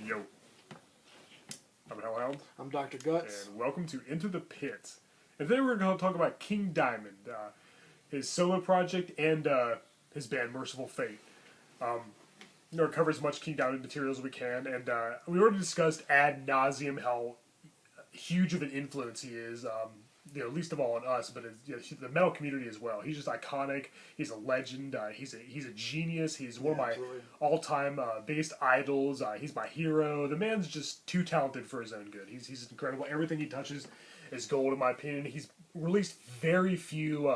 Yo, I'm Hellhound. I'm Dr. Gutts. And welcome to Into the Pit. And today we're going to talk about King Diamond, his solo project, and his band Mercyful Fate. It covers as much King Diamond material as we can, and we already discussed ad nauseum how huge of an influence he is. Least of all on us, but the metal community as well. He's just iconic. He's a legend. He's a genius. He's one of my all-time biggest idols. He's my hero. The man's just too talented for his own good. He's incredible. Everything he touches is gold, in my opinion. He's released very few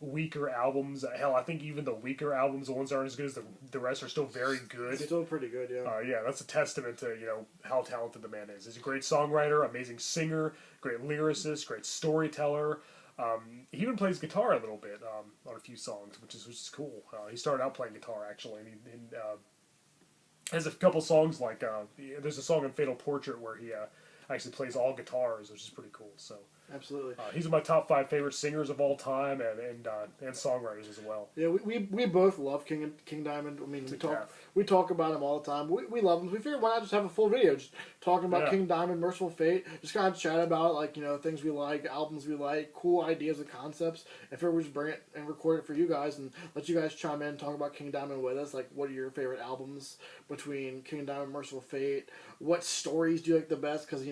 weaker albums. Hell, I think even the weaker albums, the ones that aren't as good as the rest, are still very good. Still pretty good, yeah. Yeah, that's a testament to how talented the man is. He's a great songwriter, amazing singer, great lyricist, great storyteller. He even plays guitar a little bit on a few songs, which is cool. He started out playing guitar actually, and he has a couple songs like there's a song on Fatal Portrait where he actually plays all guitars, which is pretty cool. So. Absolutely. He's my top 5 favorite singers of all time and songwriters as well. Yeah, we both love King Diamond. I mean, we talk about him all the time. We love him. We figured why not just have a full video just talking about King Diamond, Mercyful Fate, just kind of chat about it, things we like, albums we like, cool ideas and concepts. And figure we just bring it and record it for you guys and let you guys chime in and talk about King Diamond with us. Like, what are your favorite albums between King Diamond and Mercyful Fate? What stories do you like the best? Because,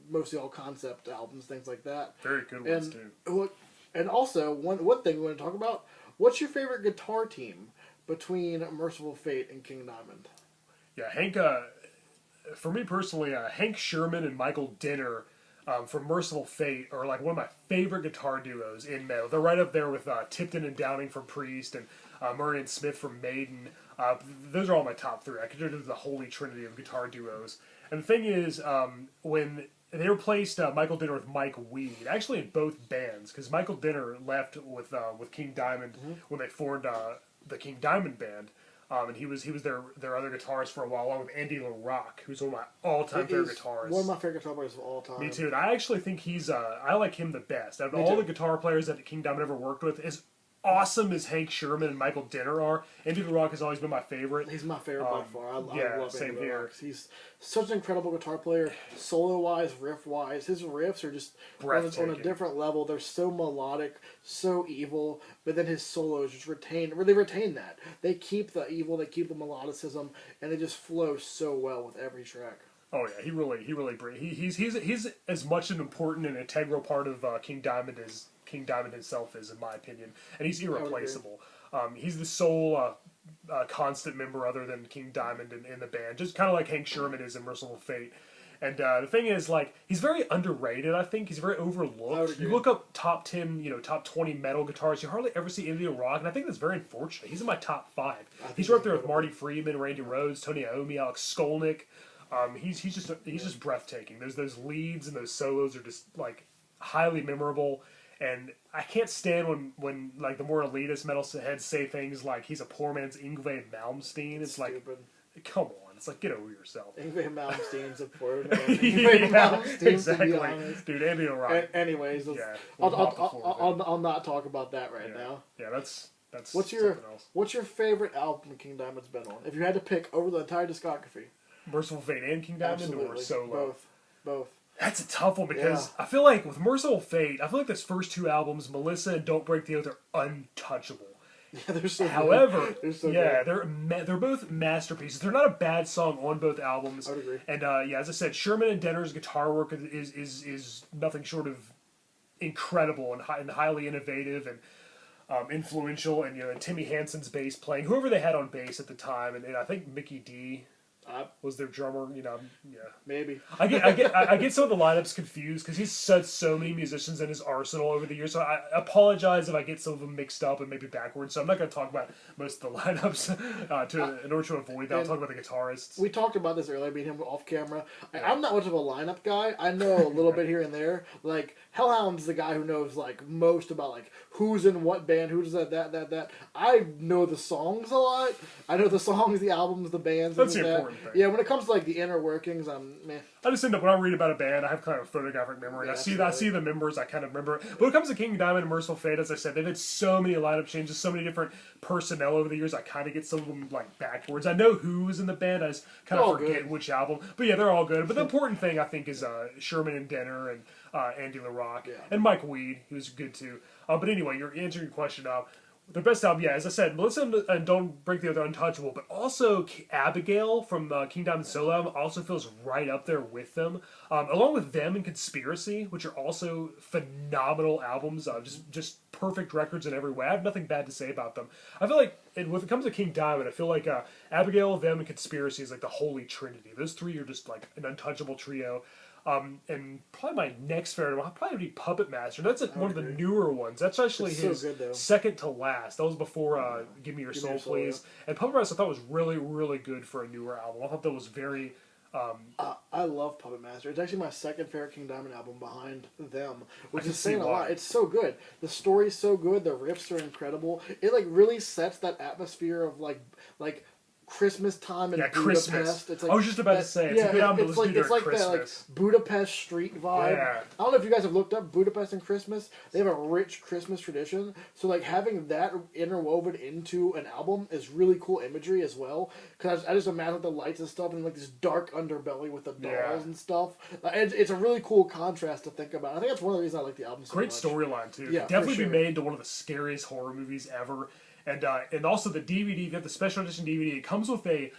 mostly all concept albums, things like that. Very good ones, too. And also, one thing we want to talk about, what's your favorite guitar team between Mercyful Fate and King Diamond? Yeah, Hank, for me personally, Hank Sherman and Michael Dinner from Mercyful Fate are like one of my favorite guitar duos in metal. They're right up there with Tipton and Downing from Priest and Murray and Smith from Maiden. Those are all my top 3. I consider them the holy trinity of guitar duos. And the thing is, when they replaced Michael Dinner with Mike Weed, actually in both bands, because Michael Dinner left with King Diamond when they formed the King Diamond band, and he was their other guitarist for a while, along with Andy LaRocque, who's one of my all-time favorite guitarists. One of my favorite guitar players of all time. Me too. And I actually think I like him the best. Out of all the guitar players that King Diamond ever worked with, as awesome as Hank Sherman and Michael Dinner are, Andy LaRocque has always been my favorite. He's my favorite by far. I love same Andy here. LaRocque. He's such an incredible guitar player, solo-wise, riff-wise. His riffs are just on a different level. They're so melodic, so evil, but then his solos just retain that. They keep the evil, they keep the melodicism, and they just flow so well with every track. Oh yeah, he really brings. He's as much an important and integral part of King Diamond as King Diamond himself is, in my opinion, and he's irreplaceable. He's the sole constant member other than King Diamond in the band, just kind of like Hank Sherman is in Mercyful Fate. And the thing is, he's very underrated, I think. He's very overlooked. You look up top 10, top 20 metal guitarists, you hardly ever see Andy LaRocque, and I think that's very unfortunate. He's in my top 5. He's right there with Marty Friedman, Randy Rhoads, Tony Iommi, Alex Skolnick. He's just breathtaking. Those leads and those solos are just, highly memorable. And I can't stand when the more elitist metalheads say things like he's a poor man's Yngwie Malmsteen. It's stupid. Come on. It's get over yourself. Yngwie Malmsteen's a poor man. Yngwie Malmsteen, exactly. to be honest. Dude, Andy LaRocque. Anyways, I'll not talk about that now. Yeah, that's what's something else. What's your favorite album King Diamond's been on? If you had to pick over the entire discography. Mercyful Fate and King Diamond or solo? Both. That's a tough one because I feel like with Mercyful Fate, I feel like those first 2 albums, Melissa and Don't Break the Oath, are untouchable. Yeah, they're so However, good. They're both masterpieces. They're not a bad song on both albums. I would agree. And as I said, Sherman and Denner's guitar work is nothing short of incredible and highly innovative and influential. And and Timmy Hansen's bass playing, whoever they had on bass at the time, and I think Mickey D was their drummer. Maybe. I get some of the lineups confused because he's said so many musicians in his arsenal over the years. So I apologize if I get some of them mixed up and maybe backwards. So I'm not going to talk about most of the lineups in order to avoid that. I'll talk about the guitarists. We talked about this earlier, being him off camera. I'm not much of a lineup guy. I know a little bit here and there. Hellhound's the guy who knows most about who's in what band, who does that. I know the songs a lot. I know the songs, the albums, the bands. That's the important important thing. Yeah, when it comes to like the inner workings, meh. I just end up, when I read about a band, I have kind of a photographic memory. Yeah, I see the members, I kind of remember it. But when it comes to King Diamond and Mercyful Fate, as I said, they've had so many lineup changes, so many different personnel over the years. I kind of get some of them like backwards. I know who was in the band. I just kind of forget which album. But yeah, they're all good. But the important thing I think is Sherman and Denner and Andy LaRocque and Mike Weed, who was good too. But anyway, you're answering your question. Their best album, yeah, as I said, Melissa and Don't Break the Other Untouchable, but also Abigail from King Diamond's solo album also feels right up there with them, along with them and Conspiracy, which are also phenomenal albums, just perfect records in every way. I have nothing bad to say about them. I feel like, when it comes to King Diamond, I feel like Abigail, them, and Conspiracy is like the holy trinity. Those three are just like an untouchable trio. And probably my next favorite one, probably be Puppet Master. That's one of the newer ones. That's actually his second to last. That was before Give Me Your Soul, Please. Yeah. And Puppet Master I thought was really, really good for a newer album. I thought that was very... I love Puppet Master. It's actually my second favorite King Diamond album behind them, which is saying a lot. It's so good. The story's so good. The riffs are incredible. It like really sets that atmosphere of like Christmas time in Budapest. Christmas. It's like I was just about to say, it's a good album to listen to during Christmas. That like Budapest street vibe. Yeah. I don't know if you guys have looked up Budapest and Christmas. They have a rich Christmas tradition. So like having that interwoven into an album is really cool imagery as well. Because I just imagine the lights and stuff and like this dark underbelly with the dolls and stuff. It's a really cool contrast to think about. I think that's one of the reasons I like the album so much. Great storyline too. Yeah, definitely be made into one of the scariest horror movies ever. And also the DVD, you have the special edition DVD. It comes with a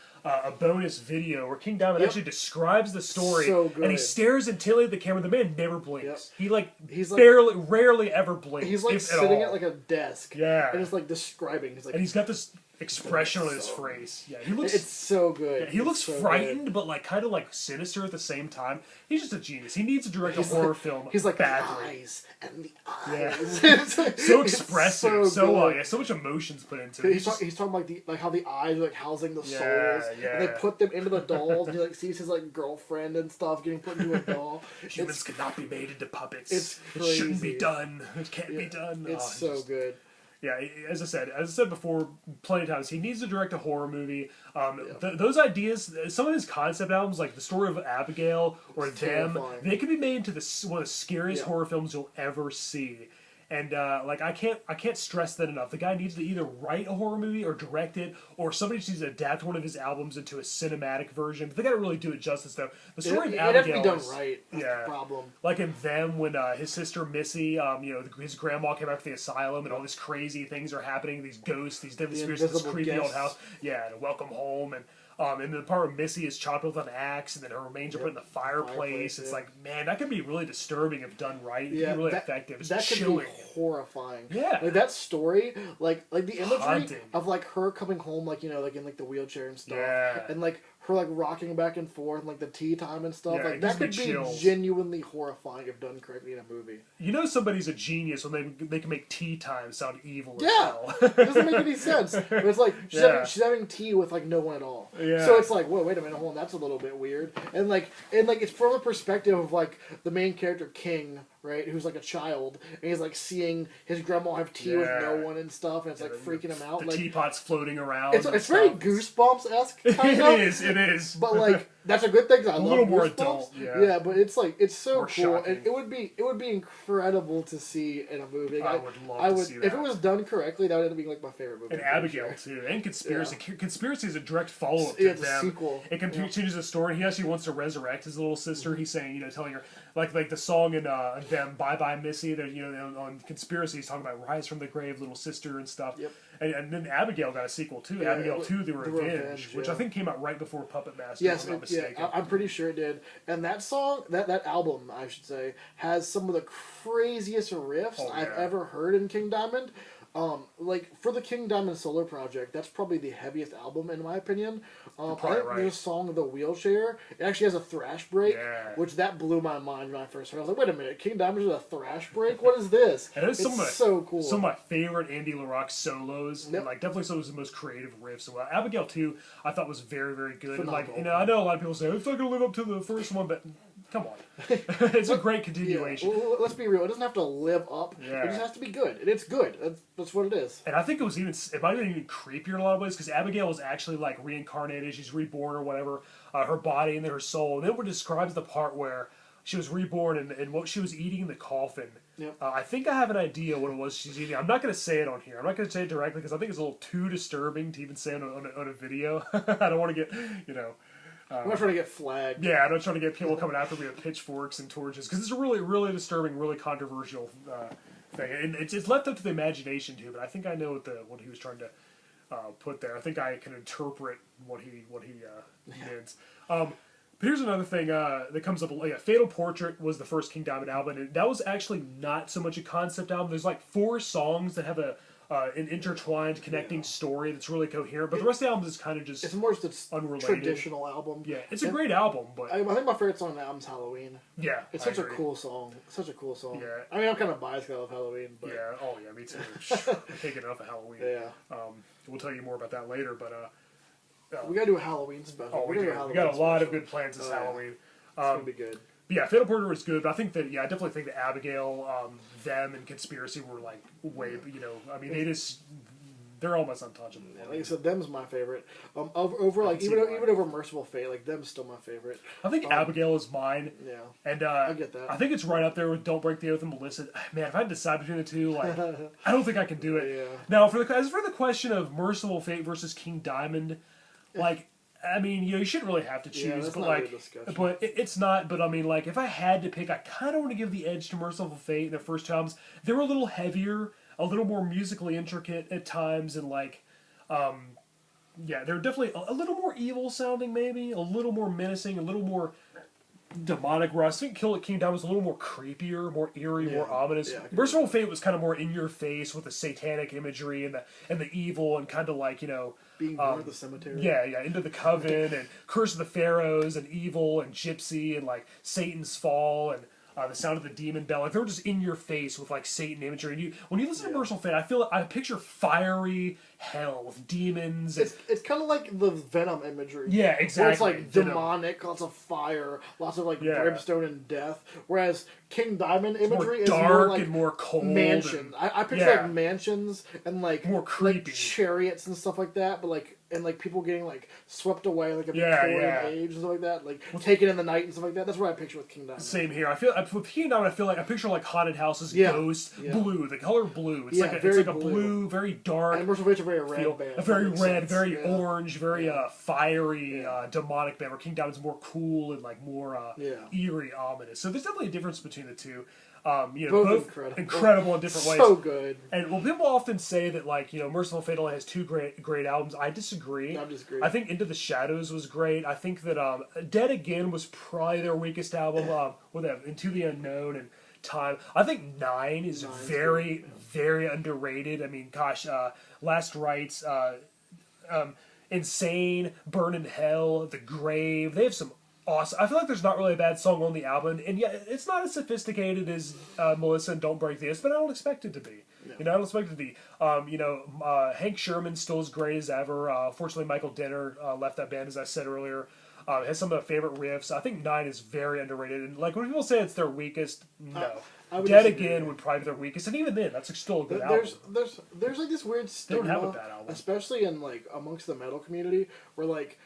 bonus video where King Diamond actually describes the story, and he stares intently at the camera. The man never blinks. Yep. He's rarely ever blinks. He's like sitting at like a desk, and it's like describing. He's like, and he's got this expression on his face. Yeah, he looks. It's so good. Yeah, he looks frightened, but like kind of like sinister at the same time. He's just a genius. He needs to direct a horror film. He's like badly. the eyes and the eyes. Yeah. So expressive. So much emotions put into it. He's talking like how the eyes are like housing the souls. And they put them into the dolls, and he like sees his like girlfriend and stuff getting put into a doll. Humans cannot be made into puppets. It's crazy. It shouldn't be done. It can't be done. It's so good. Yeah, as I said before plenty of times, he needs to direct a horror movie. Those ideas, some of his concept albums, like the story of Abigail or Them, they can be made into one of the scariest horror films you'll ever see. And I can't stress that enough. The guy needs to either write a horror movie or direct it, or somebody just needs to adapt one of his albums into a cinematic version. But they got to really do it justice, though. The story of Abigail, it has to be done right. That's the problem. Like in Them, when his sister Missy, his grandma came out to the asylum, and all these crazy things are happening. These ghosts, these deadly spirits in this creepy old house. Yeah, and welcome home and. And the part where Missy is chopped with an axe, and then her remains are put in the fireplace. It's like, man, that could be really disturbing if done right. It could be really effective. It's that chilling. Could be horrifying. Yeah, like that story, like the imagery of like her coming home, like like in like the wheelchair and stuff, and like her like rocking back and forth, and, like the tea time and stuff. Like that could be genuinely horrifying if done correctly in a movie. You know, somebody's a genius when they can make tea time sound evil. As hell. It doesn't make any sense. But it's like she's having tea with like no one at all. Yeah. So it's like, whoa, wait a minute, hold on, that's a little bit weird. And it's from a perspective of like the main character King, right, who's like a child, and he's like seeing his grandma have tea with no one and stuff, and it's like freaking him out. The teapot's floating around. It's very Goosebumps-esque kind of. It is. But like that's a good thing. I love little more Goosebumps. Adult. Yeah, but it's like it's so more cool, shocking. and it would be incredible to see in a movie. I would love to see that. If it was done correctly, that would end up being like my favorite movie. And Abigail too, and Conspiracy. Yeah. Conspiracy is a direct follow-up to It's a sequel. It continues the story. He actually wants to resurrect his little sister. He's saying, telling her like the song in Them, Bye Bye Missy. That on Conspiracy, he's talking about rise from the grave, little sister and stuff. Yep. And then Abigail got a sequel too. Abigail 2, The Revenge, which I think came out right before Puppet Master. Yes, if I'm not mistaken. I'm pretty sure it did. And that song, that album, I should say, has some of the craziest riffs I've ever heard in King Diamond. Like for the King Diamond solo project, that's probably the heaviest album in my opinion. I think there's a song, The Wheelchair. It actually has a thrash break, which that blew my mind when I first heard it. I was like, wait a minute, King Diamond has a thrash break? What is this? And it's so cool. Some of my favorite Andy LaRocque solos. Yep. And definitely some of the most creative riffs. So Abigail 2, I thought was very, very good. Phenomenal. And I know a lot of people say, it's not going to live up to the first one, but Come on. It's a great continuation. Yeah. Well, let's be real. It doesn't have to live up. Yeah. It just has to be good. And it's good. That's what it is. And I think it might have been even creepier in a lot of ways, because Abigail was actually, like, reincarnated. She's reborn or whatever. Her body and then her soul. And then it describes the part where she was reborn and what she was eating in the coffin. Yep. I think I have an idea what it was she's eating. I'm not going to say it on here. I'm not going to say it directly because I think it's a little too disturbing to even say it on a video. I don't want to get, I'm not trying to get flagged. Yeah, I'm not trying to get people coming after me with pitchforks and torches, because it's a really, really disturbing, really controversial thing. And it's left up to the imagination, too, but I think I know what he was trying to put there. I think I can interpret what he means. But here's another thing that comes up. Fatal Portrait was the first King Diamond album, and that was actually not so much a concept album. There's like 4 songs that have an intertwined, connecting story that's really coherent, but the rest of the album is kind of just it's more just unrelated. Traditional album. Yeah, it's a great album, but I think my favorite song on the album's Halloween. Yeah, it's such a cool song. Such a cool song. Yeah, I mean, I'm kind of biased because I love Halloween. But... Yeah, oh yeah, me too. I can't get enough of Halloween. Yeah, we'll tell you more about that later, but we gotta do a Halloween special. Oh, we do. We got a lot of good plans this Halloween. It's gonna be good. But yeah, Fatal Portrait was good, but I think that, I definitely think that Abigail, them, and Conspiracy were like way, I mean, they're almost untouchable. Yeah, like I said, them's my favorite. Over like even over Mercyful Fate, like them's still my favorite. I think Abigail is mine. Yeah, and I get that. I think it's right up there with Don't Break the Oath and Melissa. Man, if I had to decide between the two, like I don't think I can do it. Yeah. Now, as for the question of Mercyful Fate versus King Diamond, like. I mean, you shouldn't really have to choose, that's but not like, really a discussion. but it's not. But I mean, like, if I had to pick, I kind of want to give the edge to Mercyful Fate in their first two albums. They were a little heavier, a little more musically intricate at times, and like, they're definitely a little more evil sounding, maybe a little more menacing, a little more demonic. Where I think King Diamond was a little more creepier, more eerie, more ominous. Mercyful Fate was kind of more in your face with the satanic imagery and the evil, and kind of like being born of the cemetery. Yeah, Into the Coven and Curse of the Pharaohs and Evil and Gypsy and like Satan's Fall and the Sound of the Demon Bell. Like, they're just in your face with like Satan imagery. And when you listen to Mercyful Fate, I picture fiery hell with demons. And, it's kind of like the Venom imagery. Yeah, exactly. Where it's like Venom. Demonic, lots of fire, lots of like brimstone and death. Whereas King Diamond imagery is dark more like and more cold. Mansion. I picture like mansions and like more creepy, like chariots and stuff like that. But like people getting like swept away like a Victorian age and stuff like that. Like taken in the night and stuff like that. That's what I picture with King Diamond. Same here. With King Diamond, I picture like haunted houses, ghosts, blue, the color blue. It's like a blue, very dark. And Mercyful Fate's a very red band. A very red, very orange, very fiery, demonic band. Where King Diamond's more cool and like more eerie, ominous. So there's definitely a difference between the two. Both incredible in different ways. So good. And people often say that Mercyful Fate only has 2 great albums. I disagree. I think Into the Shadows was great. I think that Dead Again was probably their weakest album. Into the Unknown and Time. I think 9 is very, very underrated. I mean, gosh, Last Rites, Insane, Burn in Hell, The Grave. They have some awesome. I feel like there's not really a bad song on the album, and yet it's not as sophisticated as Melissa and Don't Break the Ice, but I don't expect it to be. Yeah. I don't expect it to be. Hank Sherman's still as great as ever. Fortunately, Michael Denner left that band, as I said earlier. Has some of my favorite riffs. I think 9 is very underrated, and like when people say it's their weakest, no. Dead Again would probably be their weakest, and even then, that's still a good album. There's like this weird stigma, they don't have a bad album, especially in like amongst the metal community, where like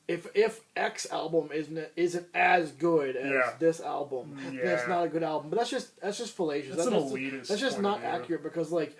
if X album isn't as good as this album, then it's not a good album. But that's just fallacious. That's an elitist. That's just not accurate, because like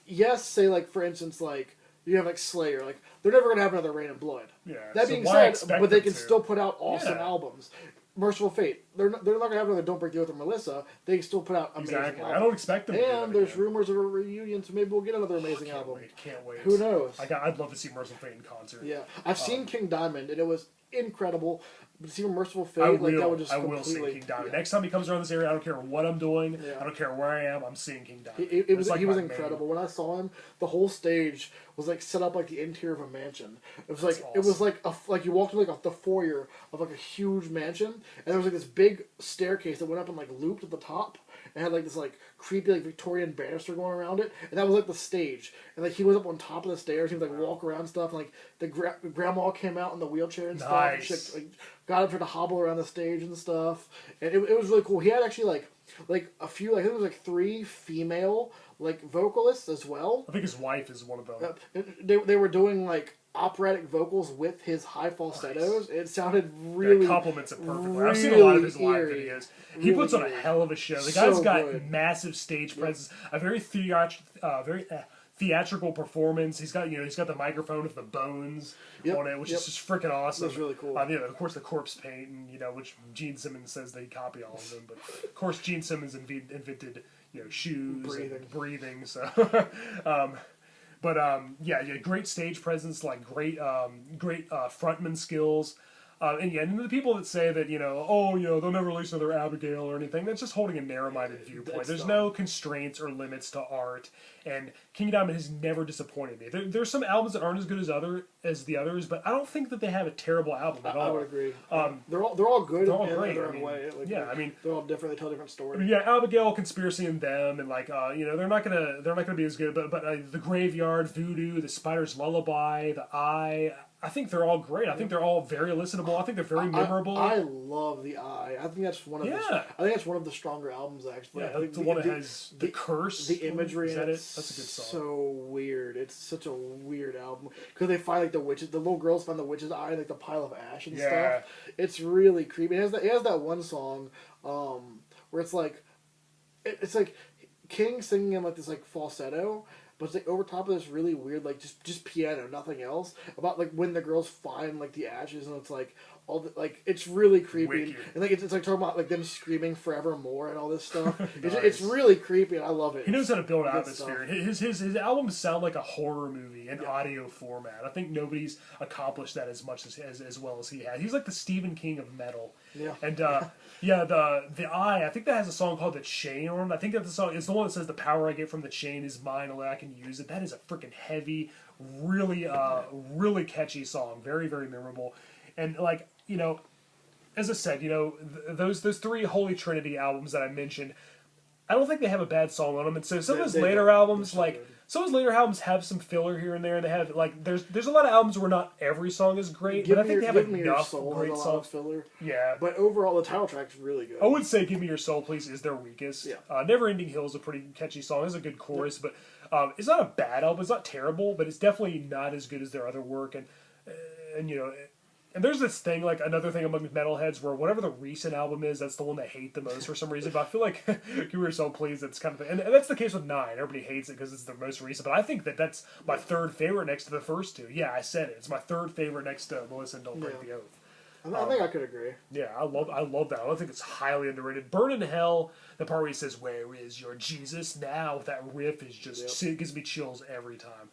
yes, say like for instance like you have like Slayer, like they're never gonna have another Rain of Blood. Yeah. That being said, but they can still put out awesome albums. Mercyful Fate, they're not gonna have another Don't Break the Oath or Melissa. They can still put out amazing albums. I don't expect them to do that there's again. rumors of a reunion, so maybe we'll get another amazing album. Can't wait. Who knows? I'd love to see Mercyful Fate in concert. Yeah, I've seen King Diamond, and it was incredible. But to see Mercyful Fate, I will see King Diamond. Next time he comes around this area, I don't care what I'm doing. I don't care where I am. I'm seeing King Diamond. He was incredible. When I saw him, the whole stage was like set up like the interior of a mansion. It was like awesome. It was like you walked into like the foyer of like a huge mansion, and there was like this big staircase that went up and like looped at the top. and had like this like creepy like Victorian banister going around it, and that was like the stage. And like he was up on top of the stairs, he would like walk around and stuff. And, like the grandma came out in the wheelchair and stuff. And she like got up to hobble around the stage and stuff, and it was really cool. He had actually like a few, like I think it was like 3 female like vocalists as well. I think his wife is one of them. They were doing like operatic vocals with his high falsettos. Nice. It sounded really... That complements it perfectly. Really I've seen a lot of his live videos. He puts on a hell of a show. The guy's got massive stage presence, a very theatrical performance. He's got the microphone with the bones on it, which is just freaking awesome. That's really cool. Of course, the corpse paint, and which Gene Simmons says they copy all of them, but of course Gene Simmons invented shoes and breathing. So. Great stage presence, like great frontman skills. And the people that say that, they'll never release another Abigail or anything, that's just holding a narrow-minded viewpoint. There's no constraints or limits to art, and King Diamond has never disappointed me. There's some albums that aren't as good as the others, but I don't think that they have a terrible album at all. I would agree. They're all good. They're all great. In their own way. They're all different. They tell different stories. Abigail, Conspiracy, and Them, and they're not gonna be as good. But the Graveyard, Voodoo, the Spider's Lullaby, the Eye. I think they're all great. I think they're all very listenable. I think they're very memorable. I love The Eye. I think that's one of the stronger albums actually. Yeah, the one that has the curse. The imagery. Is that it? That's a good song. So weird. It's such a weird album because they find like the witches. The little girls find the witch's eye, like the pile of ash and stuff. It's really creepy. It has that one song where it's like King singing in like this like falsetto. But it's like over top of this really weird, like just piano, nothing else. About like when the girls find like the ashes, and it's like all the, like it's really creepy, and like it's like talking about like them screaming forevermore and all this stuff. Nice. It's really creepy, and I love it. He knows how to build atmosphere. His albums sound like a horror movie in audio format. I think nobody's accomplished that as much as well as he has. He's like the Stephen King of metal. Yeah. And the Eye, I think that has a song called The Chain on it. I think that the song is the one that says the power I get from the chain is mine, only I can use it. That is a freaking heavy, really really catchy song. Very, very memorable. And as I said, those 3 Holy Trinity albums that I mentioned, I don't think they have a bad song on them. And so some of his later albums, some of his later albums have some filler here and there. And they have there's a lot of albums where not every song is great, but I think they have enough great songs. Filler. Yeah, but overall the title track's really good. I would say "Give Me Your Soul, Please" is their weakest. Yeah. "Never Ending Hill" is a pretty catchy song. It's a good chorus, but it's not a bad album. It's not terrible, but it's definitely not as good as their other work. And there's this thing, like another thing among metalheads, where whatever the recent album is, that's the one they hate the most for some reason. But I feel like "Give Me Your Soul, Please," that's kind of, and that's the case with 9. Everybody hates it because it's the most recent. But I think that's my 3rd favorite next to the first 2. Yeah, I said it. It's my 3rd favorite next to "Melissa and Don't Break the Oath." I think I could agree. Yeah, I love that. I think it's highly underrated. "Burn in Hell," the part where he says, "Where is your Jesus now?" That riff is just it gives me chills every time.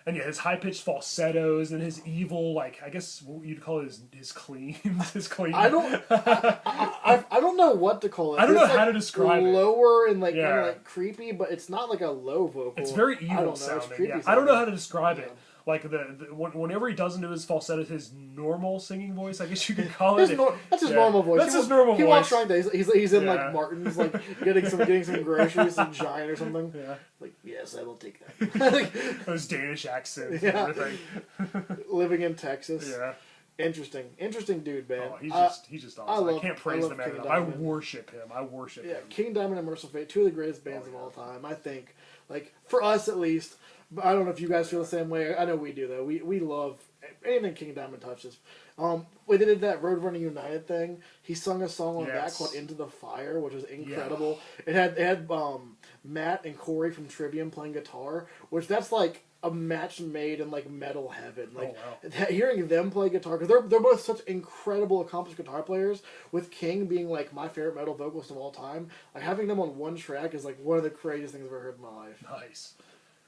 And his high-pitched falsettos and his evil, I guess what you'd call it his clean. I don't know what to call it. I don't know how to describe it. Lower and kind of creepy, but it's not like a low vocal. It's very evil sounding. I don't know how to describe it. Like whenever he does into his falsetto, his normal singing voice, I guess you could call it. That's his normal voice. That's his normal voice. He walks around. He's in Martin's, getting some groceries, some Giant or something. Yeah. Yes, I will take that. Those Danish accents and everything. Living in Texas. Yeah. Interesting dude, man. Oh, he's just awesome. I can't praise the man enough. I worship him. him. King Diamond and Mercyful Fate, 2 of the greatest bands of all time. I think, for us at least. But I don't know if you guys feel the same way. I know we do though. We love anything King Diamond touches. When they did that Roadrunner United thing, he sung a song on that called "Into the Fire," which was incredible. Yeah. It had Matt and Corey from Trivium playing guitar, which that's like a match made in metal heaven. Hearing them play guitar, because they're both such incredible, accomplished guitar players. With King being my favorite metal vocalist of all time, having them on one track is one of the craziest things I've ever heard in my life. Nice.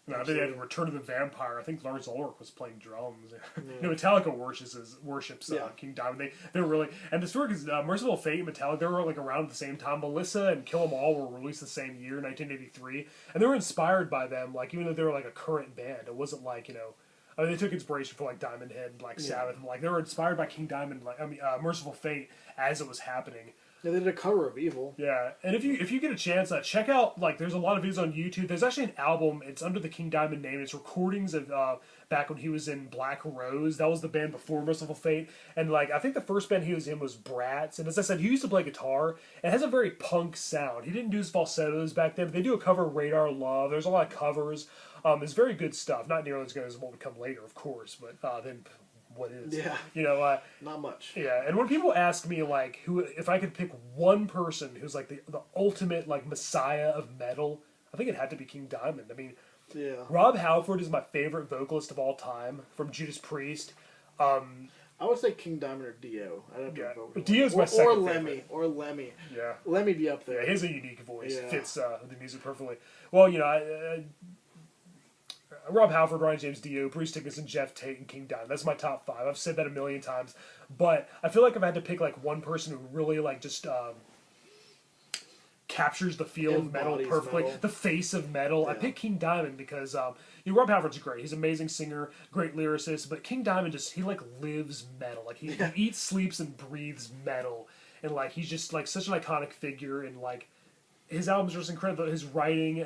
No, they had Return of the Vampire. I think Lars Ulrich was playing drums. Metallica worships King Diamond. They're really, and the story is Mercyful Fate and Metallica. They were around at the same time. Melissa and Kill 'Em All were released the same year, 1983, and they were inspired by them. Even though they were a current band, it wasn't they took inspiration from Diamond Head and Black Sabbath. And, they were inspired by King Diamond. Mercyful Fate as it was happening. Yeah, they did a cover of Evil. Yeah, and if you get a chance, check out, like, there's a lot of videos on YouTube. There's actually an album. It's under the King Diamond name. It's recordings of back when he was in Black Rose. That was the band before Mercyful Fate. And, like, I think the first band he was in was Bratz. And as I said, he used to play guitar. It has a very punk sound. He didn't do his falsettos back then, but they do a cover of Radar Love. There's a lot of covers. It's very good stuff. Not nearly as good as what would come later, of course, but then what is? Yeah. You know, not much. Yeah, and when people ask me, like, who, if I could pick one person who's, like, the ultimate, like, messiah of metal, I think it had to be King Diamond. I mean, yeah. Rob Halford is my favorite vocalist of all time from Judas Priest. I would say King Diamond or Dio. Dio's my second favorite. Or Lemmy. Yeah. Lemmy be up there. Yeah, he has a unique voice. Yeah. Fits the music perfectly. Well, you know, Rob Halford, Ryan James Dio, Bruce Dickinson, Jeff Tate, and King Diamond. That's my top 5. I've said that a million times. But I feel like if I had to pick, like, one person who really, like, just captures the feel of metal perfectly, the face of metal, I pick King Diamond because, you know, Rob Halford's great. He's an amazing singer, great lyricist, but King Diamond just, he, like, lives metal. Like, he eats, sleeps, and breathes metal. And, like, he's just, like, such an iconic figure, and, like, his albums are just incredible. His writing,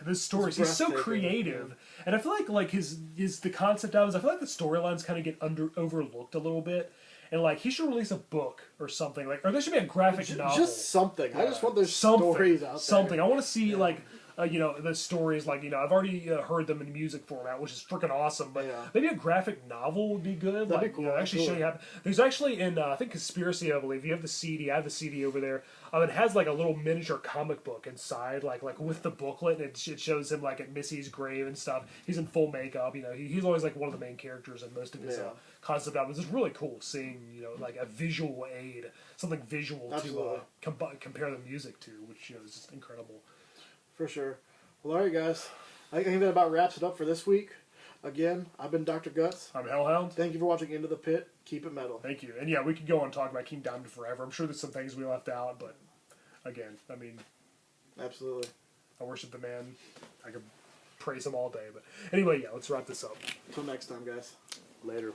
the stories, he's so creative, and I feel like his the concept albums, I feel like the storylines kind of get overlooked a little bit, and like he should release a book or something, like, or there should be a graphic novel, just something. I just want those stories out there. Something I want to see, like. You know, the stories, like, you know, I've already heard them in music format, which is freaking awesome, but maybe a graphic novel would be good. That'd be cool. You know, actually show you how. There's actually in, I think, Conspiracy, I believe, you have the CD, I have the CD over there, it has, like, a little miniature comic book inside, like with the booklet, and it shows him, like, at Missy's grave and stuff. He's in full makeup, you know, he's always, like, one of the main characters in most of his concept albums. It's really cool seeing, you know, like, a visual aid, something visual to compare the music to, which, you know, is just incredible. For sure. Well, all right, guys. I think that about wraps it up for this week. Again, I've been Dr. Gutts. I'm Hellhound. Thank you for watching Into the Pit. Keep it metal. Thank you. And yeah, we could go on and talk about King Diamond forever. I'm sure there's some things we left out, but again, I mean... Absolutely. I worship the man. I could praise him all day. But anyway, yeah, let's wrap this up. Until next time, guys. Later.